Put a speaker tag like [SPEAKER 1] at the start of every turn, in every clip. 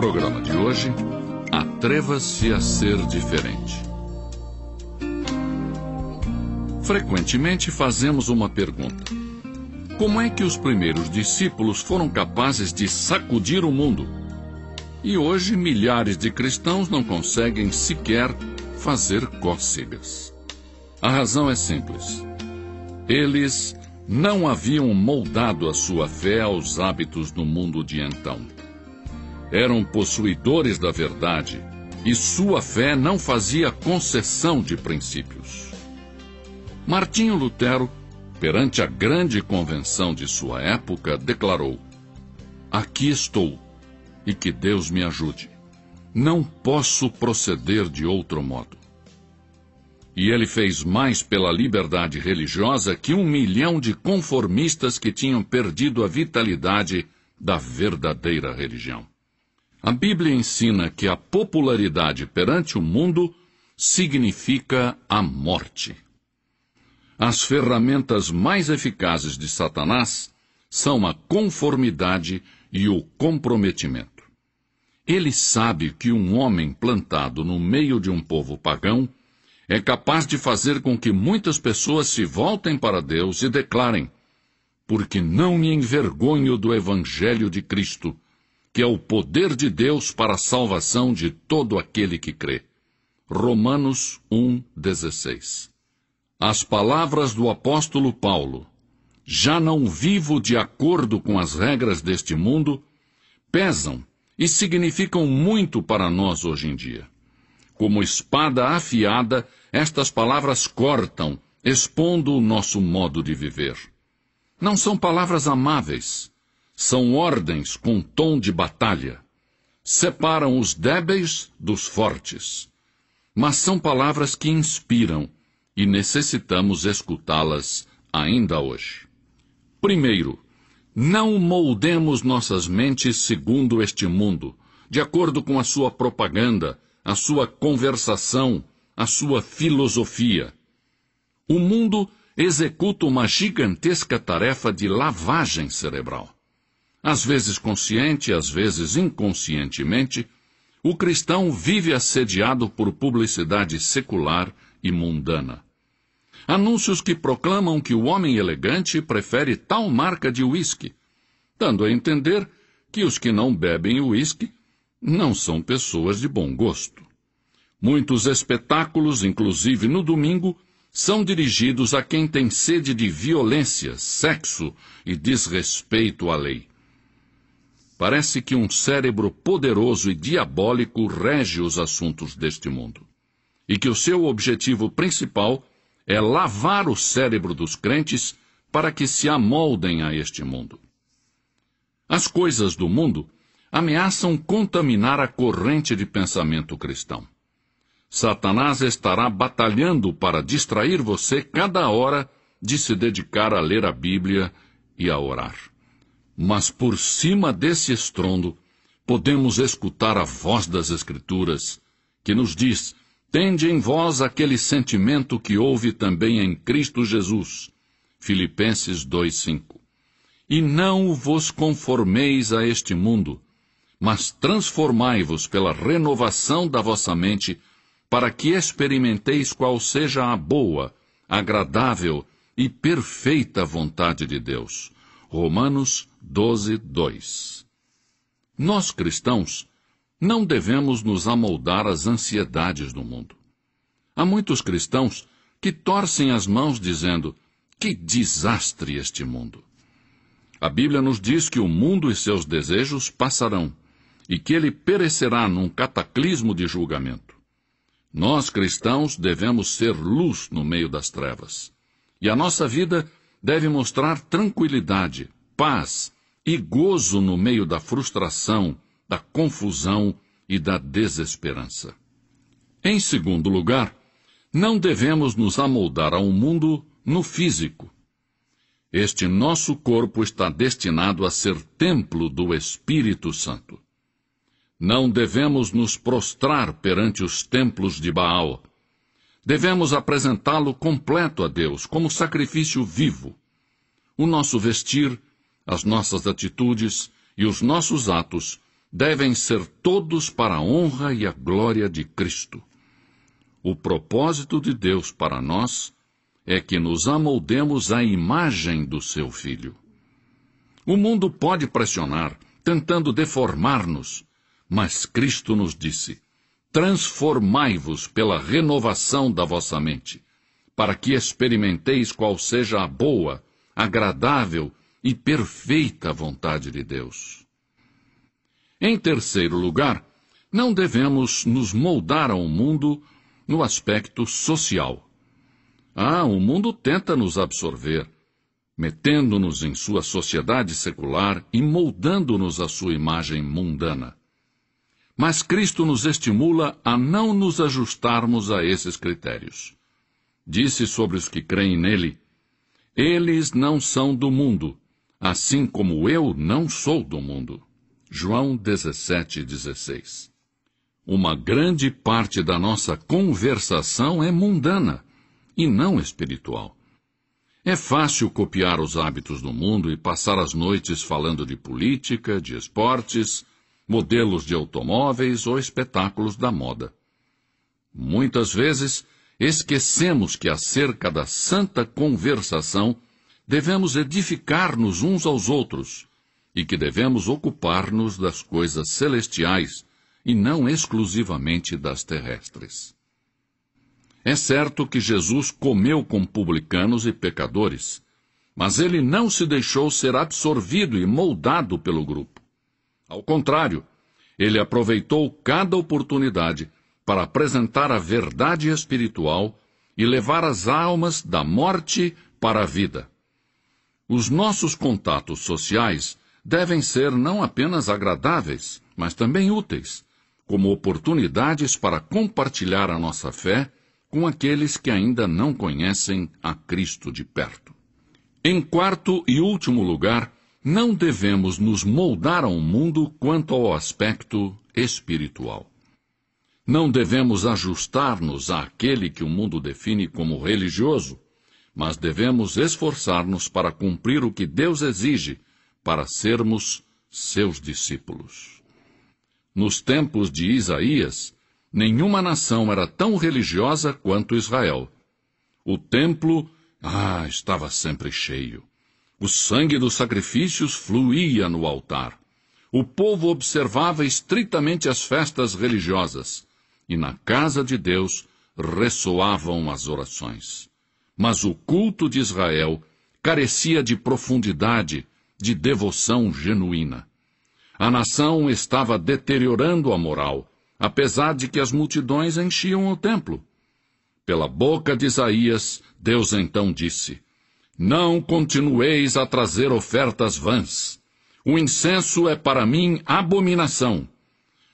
[SPEAKER 1] programa de hoje, atreva-se a ser diferente. Frequentemente fazemos uma pergunta: como é que os primeiros discípulos foram capazes de sacudir o mundo? E hoje milhares de cristãos não conseguem sequer fazer cócegas. A razão é simples. Eles não haviam moldado a sua fé aos hábitos do mundo de então. Eram possuidores da verdade, e sua fé não fazia concessão de princípios. Martinho Lutero, perante a grande convenção de sua época, declarou: "Aqui estou, e que Deus me ajude. Não posso proceder de outro modo." E ele fez mais pela liberdade religiosa que 1 milhão de conformistas que tinham perdido a vitalidade da verdadeira religião. A Bíblia ensina que a popularidade perante o mundo significa a morte. As ferramentas mais eficazes de Satanás são a conformidade e o comprometimento. Ele sabe que um homem plantado no meio de um povo pagão é capaz de fazer com que muitas pessoas se voltem para Deus e declarem: "Porque não me envergonho do Evangelho de Cristo, que é o poder de Deus para a salvação de todo aquele que crê." Romanos 1,16. As palavras do apóstolo Paulo: "Já não vivo de acordo com as regras deste mundo", pesam e significam muito para nós hoje em dia. Como espada afiada, estas palavras cortam, expondo o nosso modo de viver. Não são palavras amáveis, são ordens com tom de batalha. Separam os débeis dos fortes. Mas são palavras que inspiram, e necessitamos escutá-las ainda hoje. Primeiro, não moldemos nossas mentes segundo este mundo, de acordo com a sua propaganda, a sua conversação, a sua filosofia. O mundo executa uma gigantesca tarefa de lavagem cerebral. Às vezes consciente, às vezes inconscientemente, o cristão vive assediado por publicidade secular e mundana. Anúncios que proclamam que o homem elegante prefere tal marca de uísque, dando a entender que os que não bebem uísque não são pessoas de bom gosto. Muitos espetáculos, inclusive no domingo, são dirigidos a quem tem sede de violência, sexo e desrespeito à lei. Parece que um cérebro poderoso e diabólico rege os assuntos deste mundo, e que o seu objetivo principal é lavar o cérebro dos crentes para que se amoldem a este mundo. As coisas do mundo ameaçam contaminar a corrente de pensamento cristão. Satanás estará batalhando para distrair você cada hora de se dedicar a ler a Bíblia e a orar. Mas por cima desse estrondo, podemos escutar a voz das Escrituras, que nos diz: "Tende em vós aquele sentimento que houve também em Cristo Jesus." Filipenses 2,5. "E não vos conformeis a este mundo, mas transformai-vos pela renovação da vossa mente, para que experimenteis qual seja a boa, agradável e perfeita vontade de Deus." Romanos 12:2. Nós, cristãos, não devemos nos amoldar às ansiedades do mundo. Há muitos cristãos que torcem as mãos dizendo: "Que desastre este mundo." A Bíblia nos diz que o mundo e seus desejos passarão, e que ele perecerá num cataclismo de julgamento. Nós, cristãos, devemos ser luz no meio das trevas. E a nossa vida deve mostrar tranquilidade, paz e gozo no meio da frustração, da confusão e da desesperança. Em segundo lugar, não devemos nos amoldar ao mundo no físico. Este nosso corpo está destinado a ser templo do Espírito Santo. Não devemos nos prostrar perante os templos de Baal. Devemos apresentá-lo completo a Deus, como sacrifício vivo. O nosso vestir, as nossas atitudes e os nossos atos devem ser todos para a honra e a glória de Cristo. O propósito de Deus para nós é que nos amoldemos à imagem do seu Filho. O mundo pode pressionar, tentando deformar-nos, mas Cristo nos disse: transformai-vos pela renovação da vossa mente, para que experimenteis qual seja a boa, agradável e perfeita vontade de Deus. Em terceiro lugar, não devemos nos moldar ao mundo no aspecto social. O mundo tenta nos absorver, metendo-nos em sua sociedade secular e moldando-nos à sua imagem mundana. Mas Cristo nos estimula a não nos ajustarmos a esses critérios. Disse sobre os que creem nele: eles não são do mundo, assim como eu não sou do mundo. João 17:16. Uma grande parte da nossa conversação é mundana e não espiritual. É fácil copiar os hábitos do mundo e passar as noites falando de política, de esportes, modelos de automóveis ou espetáculos da moda. Muitas vezes, esquecemos que acerca da santa conversação devemos edificar-nos uns aos outros e que devemos ocupar-nos das coisas celestiais e não exclusivamente das terrestres. É certo que Jesus comeu com publicanos e pecadores, mas ele não se deixou ser absorvido e moldado pelo grupo. Ao contrário, ele aproveitou cada oportunidade para apresentar a verdade espiritual e levar as almas da morte para a vida. Os nossos contatos sociais devem ser não apenas agradáveis, mas também úteis, como oportunidades para compartilhar a nossa fé com aqueles que ainda não conhecem a Cristo de perto. Em quarto e último lugar, não devemos nos moldar ao mundo quanto ao aspecto espiritual. Não devemos ajustar-nos àquele que o mundo define como religioso, mas devemos esforçar-nos para cumprir o que Deus exige para sermos seus discípulos. Nos tempos de Isaías, nenhuma nação era tão religiosa quanto Israel. O templo, estava sempre cheio. O sangue dos sacrifícios fluía no altar. O povo observava estritamente as festas religiosas, e na casa de Deus ressoavam as orações. Mas o culto de Israel carecia de profundidade, de devoção genuína. A nação estava deteriorando a moral, apesar de que as multidões enchiam o templo. Pela boca de Isaías, Deus então disse: não continueis a trazer ofertas vãs. O incenso é para mim abominação.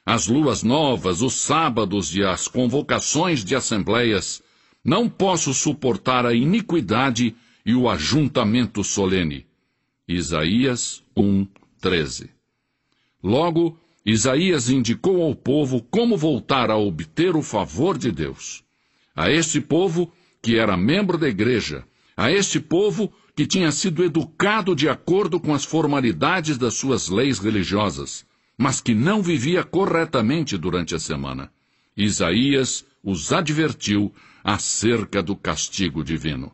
[SPEAKER 1] As luas novas, os sábados e as convocações de assembleias, não posso suportar a iniquidade e o ajuntamento solene. Isaías 1:13. Logo, Isaías indicou ao povo como voltar a obter o favor de Deus. A este povo, que era membro da igreja, a este povo que tinha sido educado de acordo com as formalidades das suas leis religiosas, mas que não vivia corretamente durante a semana, Isaías os advertiu acerca do castigo divino.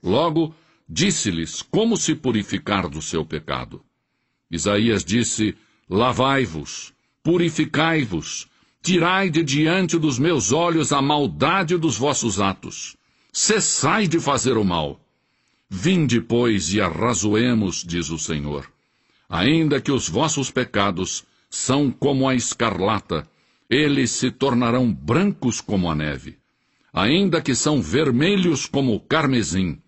[SPEAKER 1] Logo, disse-lhes como se purificar do seu pecado. Isaías disse: lavai-vos, purificai-vos, tirai de diante dos meus olhos a maldade dos vossos atos. Cessai de fazer o mal. Vinde, pois, e arrazoemos, diz o Senhor. Ainda que os vossos pecados são como a escarlata, eles se tornarão brancos como a neve. Ainda que são vermelhos como o carmesim,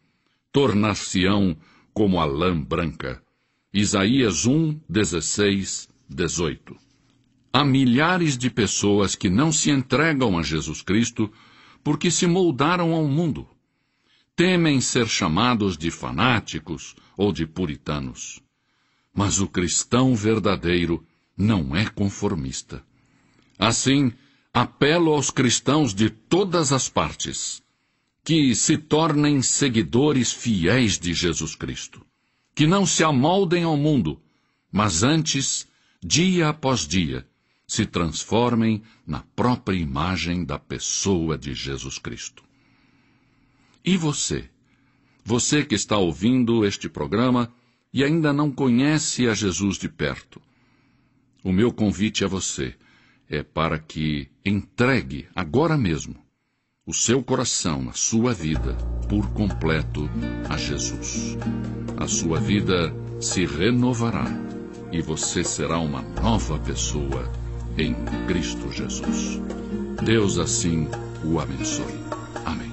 [SPEAKER 1] tornar-se-ão como a lã branca. Isaías 1:16-18. Há milhares de pessoas que não se entregam a Jesus Cristo porque se moldaram ao mundo. Temem ser chamados de fanáticos ou de puritanos. Mas o cristão verdadeiro não é conformista. Assim, apelo aos cristãos de todas as partes que se tornem seguidores fiéis de Jesus Cristo, que não se amoldem ao mundo, mas antes, dia após dia, se transformem na própria imagem da pessoa de Jesus Cristo. E você? Você que está ouvindo este programa e ainda não conhece a Jesus de perto. O meu convite a você é para que entregue agora mesmo o seu coração, a sua vida, por completo a Jesus. A sua vida se renovará e você será uma nova pessoa em Cristo Jesus. Deus assim o abençoe. Amém.